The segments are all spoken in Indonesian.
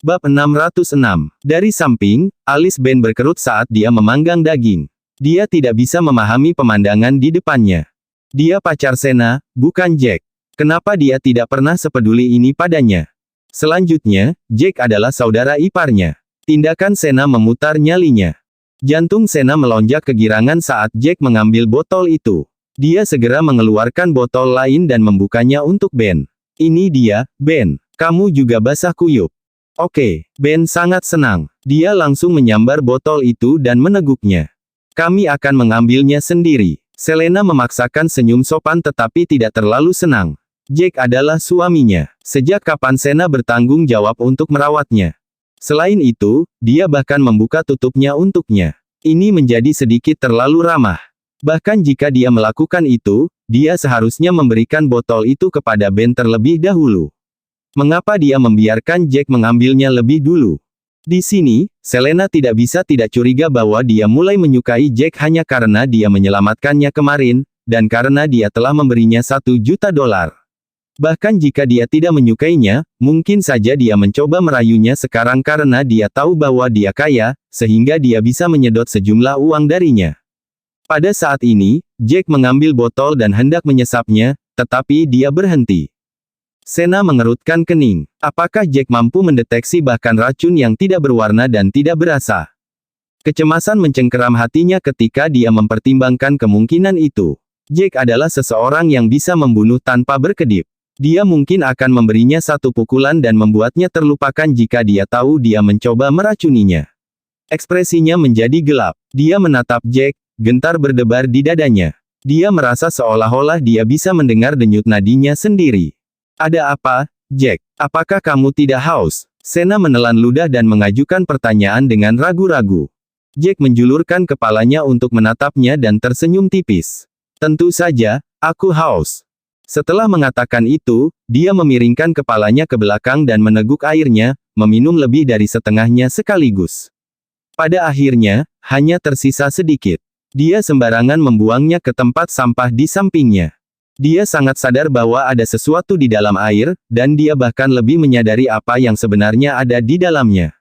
Bab 606. Dari samping, alis Ben berkerut saat dia memanggang daging. Dia tidak bisa memahami pemandangan di depannya. Dia pacar Sena, bukan Jack. Kenapa dia tidak pernah sepeduli ini padanya? Selanjutnya, Jack adalah saudara iparnya. Tindakan Sena memutar nyalinya. Jantung Sena melonjak kegirangan saat Jack mengambil botol itu. Dia segera mengeluarkan botol lain dan membukanya untuk Ben. Ini dia, Ben. Kamu juga basah kuyup. Oke, Ben sangat senang. Dia langsung menyambar botol itu dan meneguknya. Kami akan mengambilnya sendiri. Selena memaksakan senyum sopan tetapi tidak terlalu senang. Jack adalah suaminya. Sejak kapan Sena bertanggung jawab untuk merawatnya? Selain itu, dia bahkan membuka tutupnya untuknya. Ini menjadi sedikit terlalu ramah. Bahkan jika dia melakukan itu, dia seharusnya memberikan botol itu kepada Ben terlebih dahulu. Mengapa dia membiarkan Jack mengambilnya lebih dulu? Di sini, Selena tidak bisa tidak curiga bahwa dia mulai menyukai Jack hanya karena dia menyelamatkannya kemarin, dan karena dia telah memberinya $1 juta. Bahkan jika dia tidak menyukainya, mungkin saja dia mencoba merayunya sekarang karena dia tahu bahwa dia kaya, sehingga dia bisa menyedot sejumlah uang darinya. Pada saat ini, Jack mengambil botol dan hendak menyesapnya, tetapi dia berhenti. Sena mengerutkan kening. Apakah Jack mampu mendeteksi bahkan racun yang tidak berwarna dan tidak berasa? Kecemasan mencengkeram hatinya ketika dia mempertimbangkan kemungkinan itu. Jack adalah seseorang yang bisa membunuh tanpa berkedip. Dia mungkin akan memberinya satu pukulan dan membuatnya terlupakan jika dia tahu dia mencoba meracuninya. Ekspresinya menjadi gelap. Dia menatap Jack, gentar berdebar di dadanya. Dia merasa seolah-olah dia bisa mendengar denyut nadinya sendiri. Ada apa, Jack? Apakah kamu tidak haus? Sena menelan ludah dan mengajukan pertanyaan dengan ragu-ragu. Jack menjulurkan kepalanya untuk menatapnya dan tersenyum tipis. Tentu saja, aku haus. Setelah mengatakan itu, dia memiringkan kepalanya ke belakang dan meneguk airnya, meminum lebih dari setengahnya sekaligus. Pada akhirnya, hanya tersisa sedikit. Dia sembarangan membuangnya ke tempat sampah di sampingnya. Dia sangat sadar bahwa ada sesuatu di dalam air, dan dia bahkan lebih menyadari apa yang sebenarnya ada di dalamnya.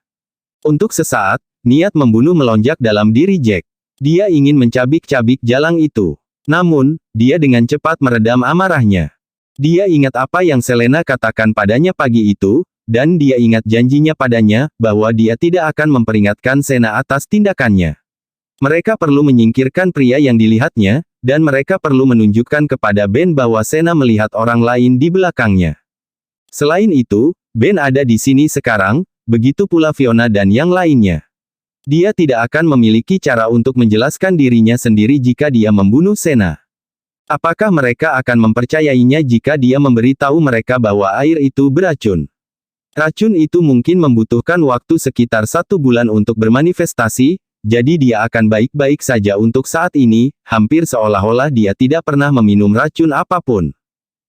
Untuk sesaat, niat membunuh melonjak dalam diri Jack. Dia ingin mencabik-cabik jalang itu. Namun, dia dengan cepat meredam amarahnya. Dia ingat apa yang Selena katakan padanya pagi itu, dan dia ingat janjinya padanya, bahwa dia tidak akan memperingatkan Sena atas tindakannya. Mereka perlu menyingkirkan pria yang dilihatnya, dan mereka perlu menunjukkan kepada Ben bahwa Sena melihat orang lain di belakangnya. Selain itu, Ben ada di sini sekarang, begitu pula Fiona dan yang lainnya. Dia tidak akan memiliki cara untuk menjelaskan dirinya sendiri jika dia membunuh Sena. Apakah mereka akan mempercayainya jika dia memberitahu mereka bahwa air itu beracun? Racun itu mungkin membutuhkan waktu sekitar 1 bulan untuk bermanifestasi, jadi dia akan baik-baik saja untuk saat ini, hampir seolah-olah dia tidak pernah meminum racun apapun.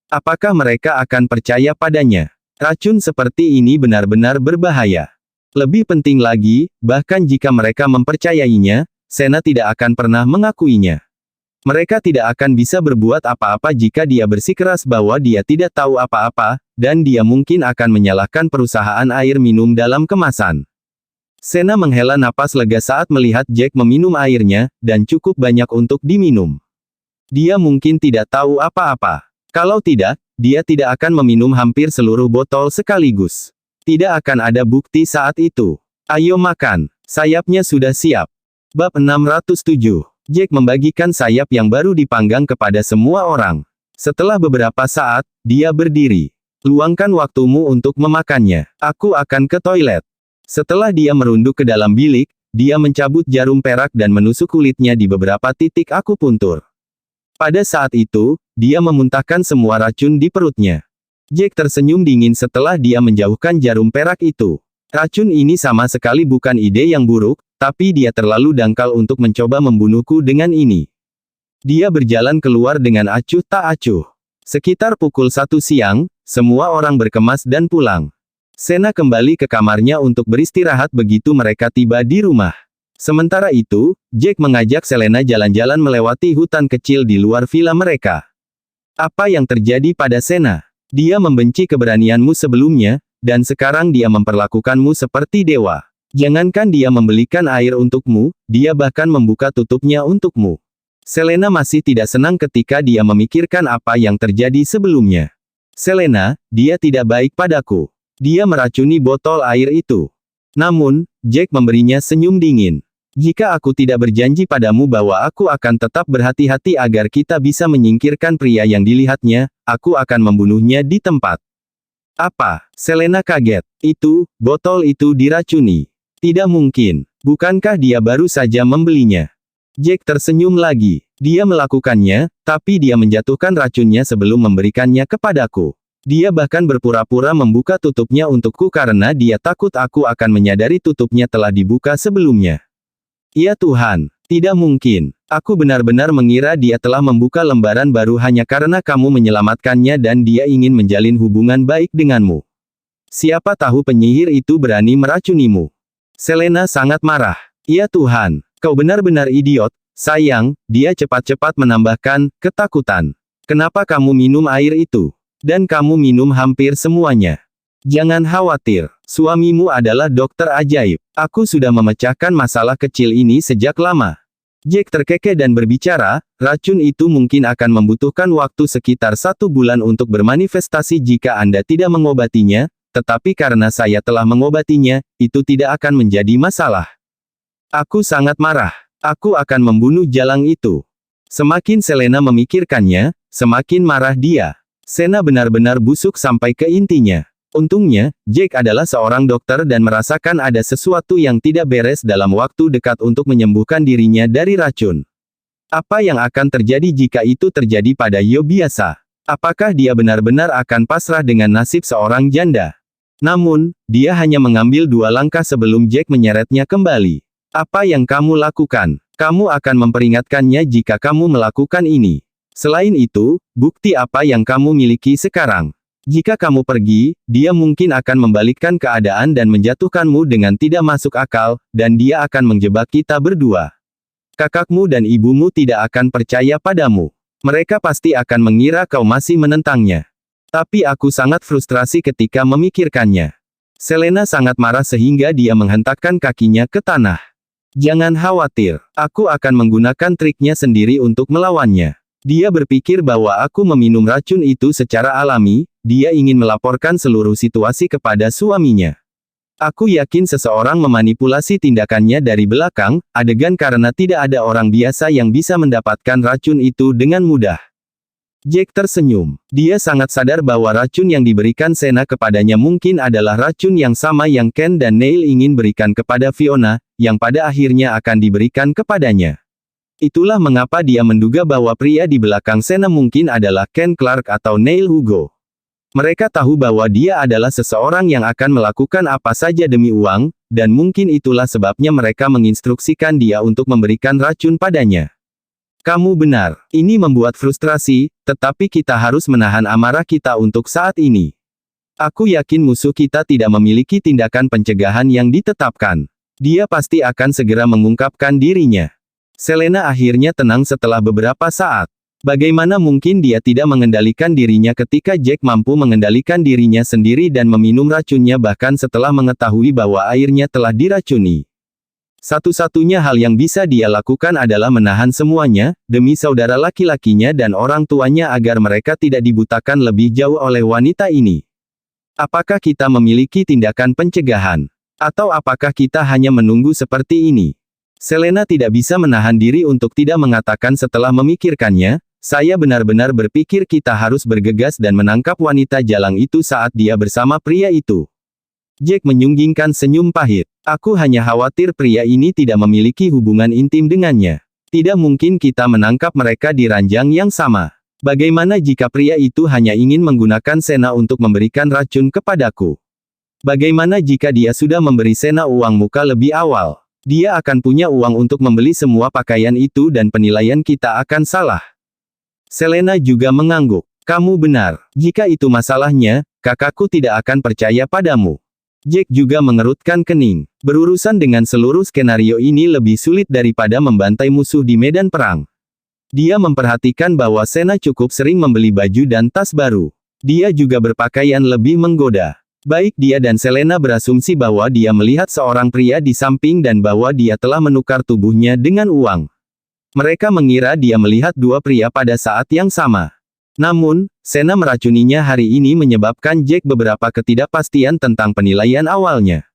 Apakah mereka akan percaya padanya? Racun seperti ini benar-benar berbahaya. Lebih penting lagi, bahkan jika mereka mempercayainya, Sena tidak akan pernah mengakuinya. Mereka tidak akan bisa berbuat apa-apa jika dia bersikeras bahwa dia tidak tahu apa-apa, dan dia mungkin akan menyalahkan perusahaan air minum dalam kemasan. Sena menghela napas lega saat melihat Jack meminum airnya, dan cukup banyak untuk diminum. Dia mungkin tidak tahu apa-apa. Kalau tidak, dia tidak akan meminum hampir seluruh botol sekaligus. Tidak akan ada bukti saat itu. Ayo makan. Sayapnya sudah siap. Bab 607. Jack membagikan sayap yang baru dipanggang kepada semua orang. Setelah beberapa saat, dia berdiri. Luangkan waktumu untuk memakannya. Aku akan ke toilet. Setelah dia merunduk ke dalam bilik, dia mencabut jarum perak dan menusuk kulitnya di beberapa titik akupuntur. Pada saat itu, dia memuntahkan semua racun di perutnya. Jack tersenyum dingin setelah dia menjauhkan jarum perak itu. Racun ini sama sekali bukan ide yang buruk, tapi dia terlalu dangkal untuk mencoba membunuhku dengan ini. Dia berjalan keluar dengan acuh tak acuh. Sekitar pukul 1 siang, semua orang berkemas dan pulang. Sena kembali ke kamarnya untuk beristirahat begitu mereka tiba di rumah. Sementara itu, Jack mengajak Selena jalan-jalan melewati hutan kecil di luar villa mereka. Apa yang terjadi pada Sena? Dia membenci keberanianmu sebelumnya, dan sekarang dia memperlakukanmu seperti dewa. Jangankan dia membelikan air untukmu, dia bahkan membuka tutupnya untukmu. Selena masih tidak senang ketika dia memikirkan apa yang terjadi sebelumnya. Selena, dia tidak baik padaku. Dia meracuni botol air itu. Namun, Jack memberinya senyum dingin. Jika aku tidak berjanji padamu bahwa aku akan tetap berhati-hati agar kita bisa menyingkirkan pria yang dilihatnya, aku akan membunuhnya di tempat. Apa? Selena kaget. Botol itu diracuni. Tidak mungkin. Bukankah dia baru saja membelinya? Jack tersenyum lagi. Dia melakukannya, tapi dia menjatuhkan racunnya sebelum memberikannya kepadaku. Dia bahkan berpura-pura membuka tutupnya untukku karena dia takut aku akan menyadari tutupnya telah dibuka sebelumnya. Ya Tuhan, tidak mungkin. Aku benar-benar mengira dia telah membuka lembaran baru hanya karena kamu menyelamatkannya dan dia ingin menjalin hubungan baik denganmu. Siapa tahu penyihir itu berani meracunimu. Selena sangat marah. Ya Tuhan, kau benar-benar idiot. Sayang, dia cepat-cepat menambahkan, ketakutan. Kenapa kamu minum air itu? Dan kamu minum hampir semuanya. Jangan khawatir, suamimu adalah dokter ajaib. Aku sudah memecahkan masalah kecil ini sejak lama. Jack terkekeh dan berbicara, racun itu mungkin akan membutuhkan waktu sekitar 1 bulan untuk bermanifestasi jika Anda tidak mengobatinya, tetapi karena saya telah mengobatinya, itu tidak akan menjadi masalah. Aku sangat marah. Aku akan membunuh jalang itu. Semakin Selena memikirkannya, semakin marah dia. Sena benar-benar busuk sampai ke intinya. Untungnya, Jack adalah seorang dokter dan merasakan ada sesuatu yang tidak beres dalam waktu dekat untuk menyembuhkan dirinya dari racun. Apa yang akan terjadi jika itu terjadi pada Yo biasa? Apakah dia benar-benar akan pasrah dengan nasib seorang janda? Namun, dia hanya mengambil 2 langkah sebelum Jack menyeretnya kembali. Apa yang kamu lakukan? Kamu akan memperingatkannya jika kamu melakukan ini. Selain itu, bukti apa yang kamu miliki sekarang? Jika kamu pergi, dia mungkin akan membalikkan keadaan dan menjatuhkanmu dengan tidak masuk akal, dan dia akan menjebak kita berdua. Kakakmu dan ibumu tidak akan percaya padamu. Mereka pasti akan mengira kau masih menentangnya. Tapi aku sangat frustrasi ketika memikirkannya. Selena sangat marah sehingga dia menghentakkan kakinya ke tanah. Jangan khawatir, aku akan menggunakan triknya sendiri untuk melawannya. Dia berpikir bahwa aku meminum racun itu secara alami, dia ingin melaporkan seluruh situasi kepada suaminya. Aku yakin seseorang memanipulasi tindakannya dari belakang, adegan karena tidak ada orang biasa yang bisa mendapatkan racun itu dengan mudah. Jack tersenyum. Dia sangat sadar bahwa racun yang diberikan Sena kepadanya mungkin adalah racun yang sama yang Ken dan Neil ingin berikan kepada Fiona, yang pada akhirnya akan diberikan kepadanya. Itulah mengapa dia menduga bahwa pria di belakang Sena mungkin adalah Ken Clark atau Neil Hugo. Mereka tahu bahwa dia adalah seseorang yang akan melakukan apa saja demi uang, dan mungkin itulah sebabnya mereka menginstruksikan dia untuk memberikan racun padanya. Kamu benar, ini membuat frustrasi, tetapi kita harus menahan amarah kita untuk saat ini. Aku yakin musuh kita tidak memiliki tindakan pencegahan yang ditetapkan. Dia pasti akan segera mengungkapkan dirinya. Selena akhirnya tenang setelah beberapa saat. Bagaimana mungkin dia tidak mengendalikan dirinya ketika Jack mampu mengendalikan dirinya sendiri dan meminum racunnya bahkan setelah mengetahui bahwa airnya telah diracuni. Satu-satunya hal yang bisa dia lakukan adalah menahan semuanya, demi saudara laki-lakinya dan orang tuanya agar mereka tidak dibutakan lebih jauh oleh wanita ini. Apakah kita memiliki tindakan pencegahan? Atau apakah kita hanya menunggu seperti ini? Selena tidak bisa menahan diri untuk tidak mengatakan setelah memikirkannya, saya benar-benar berpikir kita harus bergegas dan menangkap wanita jalang itu saat dia bersama pria itu. Jack menyunggingkan senyum pahit. Aku hanya khawatir pria ini tidak memiliki hubungan intim dengannya. Tidak mungkin kita menangkap mereka di ranjang yang sama. Bagaimana jika pria itu hanya ingin menggunakan Sena untuk memberikan racun kepadaku? Bagaimana jika dia sudah memberi Sena uang muka lebih awal? Dia akan punya uang untuk membeli semua pakaian itu dan penilaian kita akan salah. Selena juga mengangguk. Kamu benar. Jika itu masalahnya, kakakku tidak akan percaya padamu. Jack juga mengerutkan kening. Berurusan dengan seluruh skenario ini lebih sulit daripada membantai musuh di medan perang. Dia memperhatikan bahwa Sena cukup sering membeli baju dan tas baru. Dia juga berpakaian lebih menggoda. Baik dia dan Selena berasumsi bahwa dia melihat seorang pria di samping dan bahwa dia telah menukar tubuhnya dengan uang. Mereka mengira dia melihat dua pria pada saat yang sama. Namun, Sena meracuninya hari ini menyebabkan Jack beberapa ketidakpastian tentang penilaian awalnya.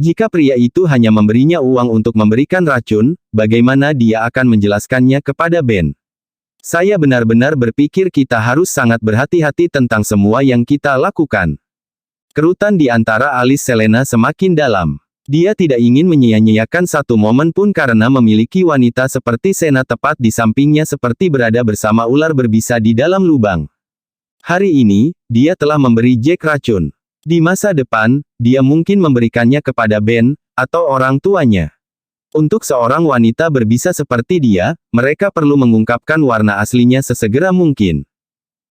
Jika pria itu hanya memberinya uang untuk memberikan racun, bagaimana dia akan menjelaskannya kepada Ben? Saya benar-benar berpikir kita harus sangat berhati-hati tentang semua yang kita lakukan. Kerutan di antara alis Selena semakin dalam. Dia tidak ingin menyia-nyiakan satu momen pun karena memiliki wanita seperti Sena tepat di sampingnya seperti berada bersama ular berbisa di dalam lubang. Hari ini, dia telah memberi Jack racun. Di masa depan, dia mungkin memberikannya kepada Ben, atau orang tuanya. Untuk seorang wanita berbisa seperti dia, mereka perlu mengungkapkan warna aslinya sesegera mungkin.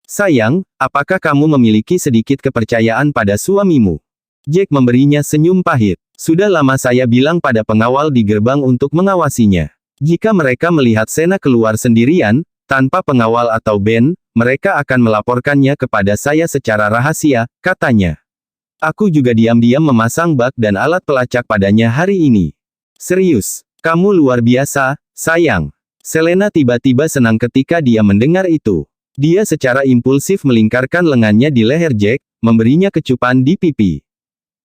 Sayang, apakah kamu memiliki sedikit kepercayaan pada suamimu? Jack memberinya senyum pahit. Sudah lama saya bilang pada pengawal di gerbang untuk mengawasinya. Jika mereka melihat Sena keluar sendirian, tanpa pengawal atau Ben, mereka akan melaporkannya kepada saya secara rahasia, katanya. Aku juga diam-diam memasang bak dan alat pelacak padanya hari ini. Serius, kamu luar biasa, sayang. Selena tiba-tiba senang ketika dia mendengar itu. Dia secara impulsif melingkarkan lengannya di leher Jack, memberinya kecupan di pipi.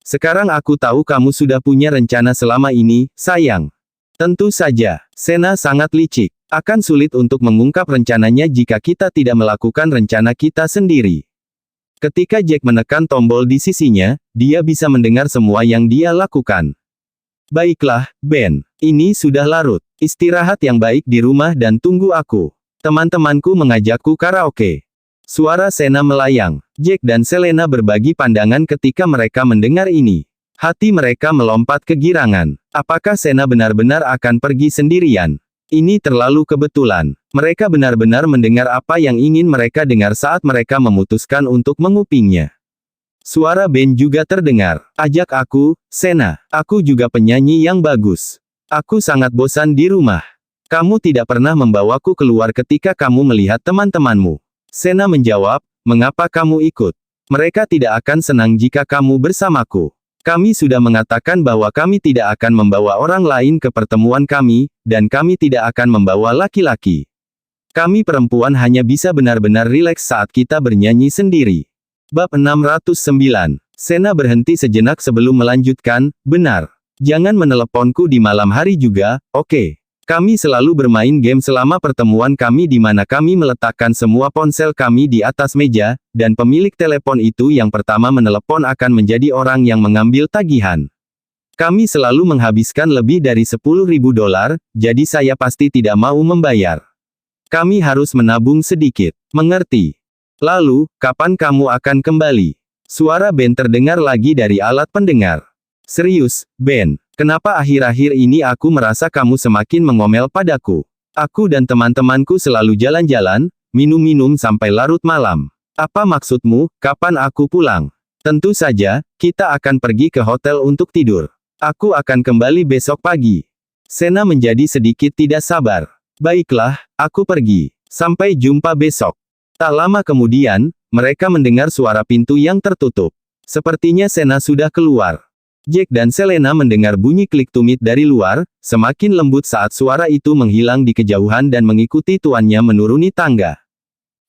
Sekarang aku tahu kamu sudah punya rencana selama ini, sayang. Tentu saja, Sena sangat licik. Akan sulit untuk mengungkap rencananya jika kita tidak melakukan rencana kita sendiri. Ketika Jack menekan tombol di sisinya, dia bisa mendengar semua yang dia lakukan. Baiklah, Ben. Ini sudah larut. Istirahat yang baik di rumah dan tunggu aku. Teman-temanku mengajakku karaoke. Suara Sena melayang. Jack dan Selena berbagi pandangan ketika mereka mendengar ini. Hati mereka melompat kegirangan. Apakah Sena benar-benar akan pergi sendirian? Ini terlalu kebetulan. Mereka benar-benar mendengar apa yang ingin mereka dengar saat mereka memutuskan untuk mengupingnya. Suara Ben juga terdengar. Ajak aku, Sena. Aku juga penyanyi yang bagus. Aku sangat bosan di rumah. Kamu tidak pernah membawaku keluar ketika kamu melihat teman-temanmu. Sena menjawab, mengapa kamu ikut? Mereka tidak akan senang jika kamu bersamaku. Kami sudah mengatakan bahwa kami tidak akan membawa orang lain ke pertemuan kami, dan kami tidak akan membawa laki-laki. Kami perempuan hanya bisa benar-benar rileks saat kita bernyanyi sendiri. Bab 609. Sena berhenti sejenak sebelum melanjutkan, benar. Jangan meneleponku di malam hari juga, oke? Kami selalu bermain game selama pertemuan kami di mana kami meletakkan semua ponsel kami di atas meja, dan pemilik telepon itu yang pertama menelepon akan menjadi orang yang mengambil tagihan. Kami selalu menghabiskan lebih dari $10.000, jadi saya pasti tidak mau membayar. Kami harus menabung sedikit. Mengerti? Lalu, kapan kamu akan kembali? Suara Ben terdengar lagi dari alat pendengar. Serius, Ben. Kenapa akhir-akhir ini aku merasa kamu semakin mengomel padaku? Aku dan teman-temanku selalu jalan-jalan, minum-minum sampai larut malam. Apa maksudmu, kapan aku pulang? Tentu saja, kita akan pergi ke hotel untuk tidur. Aku akan kembali besok pagi. Sena menjadi sedikit tidak sabar. Baiklah, aku pergi. Sampai jumpa besok. Tak lama kemudian, mereka mendengar suara pintu yang tertutup. Sepertinya Sena sudah keluar. Jack dan Selena mendengar bunyi klik tumit dari luar, semakin lembut saat suara itu menghilang di kejauhan dan mengikuti tuannya menuruni tangga.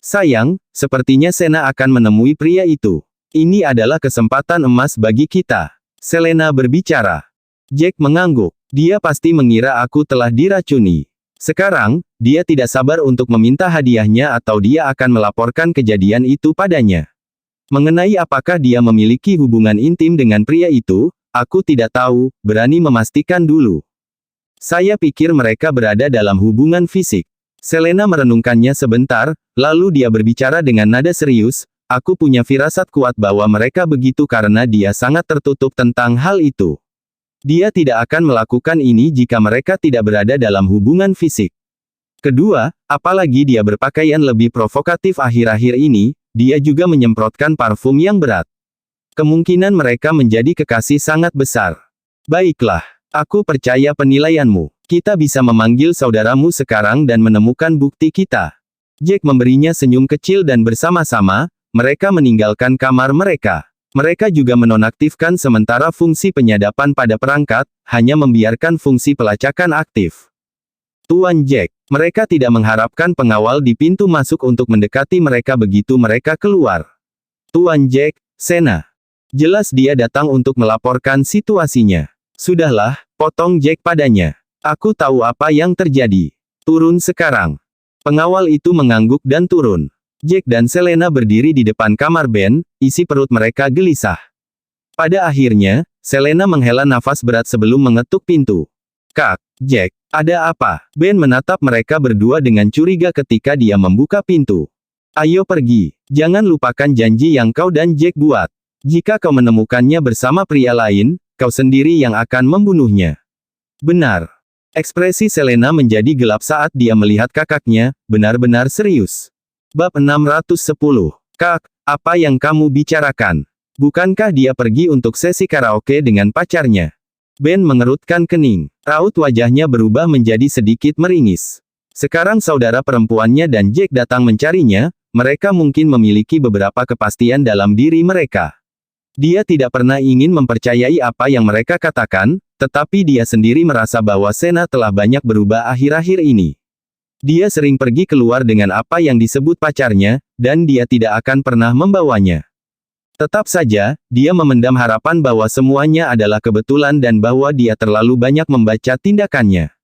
Sayang, sepertinya Sena akan menemui pria itu. Ini adalah kesempatan emas bagi kita. Selena berbicara. Jack mengangguk. Dia pasti mengira aku telah diracuni. Sekarang, dia tidak sabar untuk meminta hadiahnya atau dia akan melaporkan kejadian itu padanya. Mengenai apakah dia memiliki hubungan intim dengan pria itu, aku tidak tahu, berani memastikan dulu. Saya pikir mereka berada dalam hubungan fisik. Selena merenungkannya sebentar, lalu dia berbicara dengan nada serius, aku punya firasat kuat bahwa mereka begitu karena dia sangat tertutup tentang hal itu. Dia tidak akan melakukan ini jika mereka tidak berada dalam hubungan fisik. Kedua, apalagi dia berpakaian lebih provokatif akhir-akhir ini, dia juga menyemprotkan parfum yang berat. Kemungkinan mereka menjadi kekasih sangat besar. Baiklah, aku percaya penilaianmu. Kita bisa memanggil saudaramu sekarang dan menemukan bukti kita. Jack memberinya senyum kecil dan bersama-sama, mereka meninggalkan kamar mereka. Mereka juga menonaktifkan sementara fungsi penyadapan pada perangkat, hanya membiarkan fungsi pelacakan aktif. Tuan Jack, mereka tidak mengharapkan pengawal di pintu masuk untuk mendekati mereka begitu mereka keluar. Tuan Jack, Sena. Jelas dia datang untuk melaporkan situasinya. Sudahlah, potong Jack padanya. Aku tahu apa yang terjadi. Turun sekarang. Pengawal itu mengangguk dan turun. Jack dan Selena berdiri di depan kamar Ben, isi perut mereka gelisah. Pada akhirnya, Selena menghela nafas berat sebelum mengetuk pintu. Kak, Jack, ada apa? Ben menatap mereka berdua dengan curiga ketika dia membuka pintu. Ayo pergi, jangan lupakan janji yang kau dan Jack buat. Jika kau menemukannya bersama pria lain, kau sendiri yang akan membunuhnya. Benar. Ekspresi Selena menjadi gelap saat dia melihat kakaknya, benar-benar serius. Bab 610. Kak, apa yang kamu bicarakan? Bukankah dia pergi untuk sesi karaoke dengan pacarnya? Ben mengerutkan kening. Raut wajahnya berubah menjadi sedikit meringis. Sekarang saudara perempuannya dan Jack datang mencarinya, mereka mungkin memiliki beberapa kepastian dalam diri mereka. Dia tidak pernah ingin mempercayai apa yang mereka katakan, tetapi dia sendiri merasa bahwa Sena telah banyak berubah akhir-akhir ini. Dia sering pergi keluar dengan apa yang disebut pacarnya, dan dia tidak akan pernah membawanya. Tetap saja, dia memendam harapan bahwa semuanya adalah kebetulan dan bahwa dia terlalu banyak membaca tindakannya.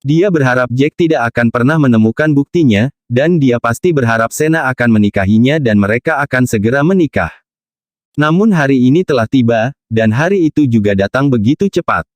Dia berharap Jack tidak akan pernah menemukan buktinya, dan dia pasti berharap Sena akan menikahinya dan mereka akan segera menikah. Namun hari ini telah tiba, dan hari itu juga datang begitu cepat.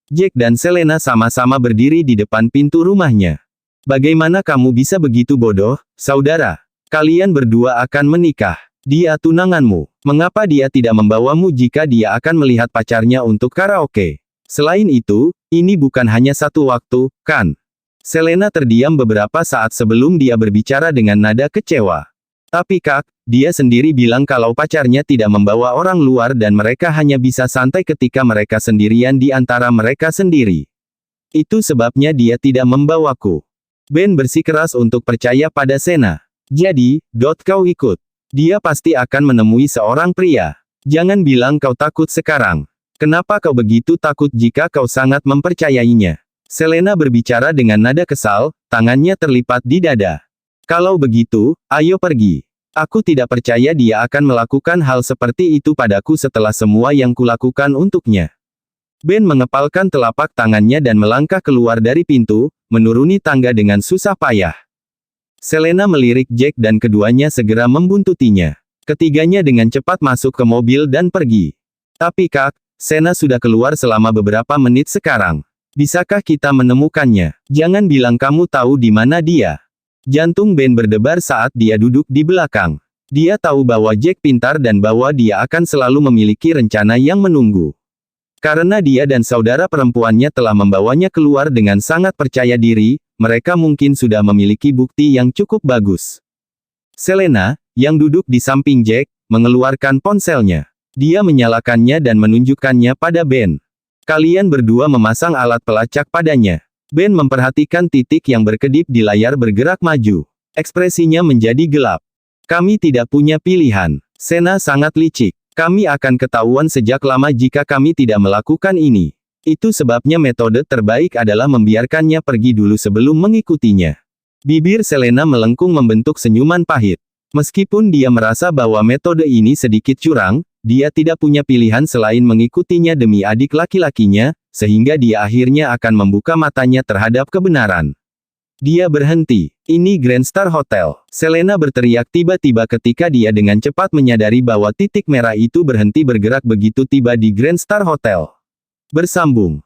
Jack dan Selena sama-sama berdiri di depan pintu rumahnya. Bagaimana kamu bisa begitu bodoh, saudara? Kalian berdua akan menikah. Dia tunanganmu. Mengapa dia tidak membawamu jika dia akan melihat pacarnya untuk karaoke? Selain itu, ini bukan hanya satu waktu, kan? Selena terdiam beberapa saat sebelum dia berbicara dengan nada kecewa. Tapi kak, dia sendiri bilang kalau pacarnya tidak membawa orang luar dan mereka hanya bisa santai ketika mereka sendirian di antara mereka sendiri. Itu sebabnya dia tidak membawaku. Ben bersikeras untuk percaya pada Sena. Jadi, kau ikut. Dia pasti akan menemui seorang pria. Jangan bilang kau takut sekarang. Kenapa kau begitu takut jika kau sangat mempercayainya? Selena berbicara dengan nada kesal, tangannya terlipat di dada. Kalau begitu, ayo pergi. Aku tidak percaya dia akan melakukan hal seperti itu padaku setelah semua yang kulakukan untuknya. Ben mengepalkan telapak tangannya dan melangkah keluar dari pintu, menuruni tangga dengan susah payah. Selena melirik Jack dan keduanya segera membuntutinya. Ketiganya dengan cepat masuk ke mobil dan pergi. Tapi kak, Sena sudah keluar selama beberapa menit sekarang. Bisakah kita menemukannya? Jangan bilang kamu tahu di mana dia. Jantung Ben berdebar saat dia duduk di belakang. Dia tahu bahwa Jack pintar dan bahwa dia akan selalu memiliki rencana yang menunggu. Karena dia dan saudara perempuannya telah membawanya keluar dengan sangat percaya diri, mereka mungkin sudah memiliki bukti yang cukup bagus. Selena, yang duduk di samping Jack, mengeluarkan ponselnya. Dia menyalakannya dan menunjukkannya pada Ben. Kalian berdua memasang alat pelacak padanya. Ben memperhatikan titik yang berkedip di layar bergerak maju. Ekspresinya menjadi gelap. Kami tidak punya pilihan. Sena sangat licik. Kami akan ketahuan sejak lama jika kami tidak melakukan ini. Itu sebabnya metode terbaik adalah membiarkannya pergi dulu sebelum mengikutinya. Bibir Selena melengkung membentuk senyuman pahit. Meskipun dia merasa bahwa metode ini sedikit curang, dia tidak punya pilihan selain mengikutinya demi adik laki-lakinya, sehingga dia akhirnya akan membuka matanya terhadap kebenaran. Dia berhenti. Ini Grand Star Hotel. Selena berteriak tiba-tiba ketika dia dengan cepat menyadari bahwa titik merah itu berhenti bergerak begitu tiba di Grand Star Hotel. Bersambung.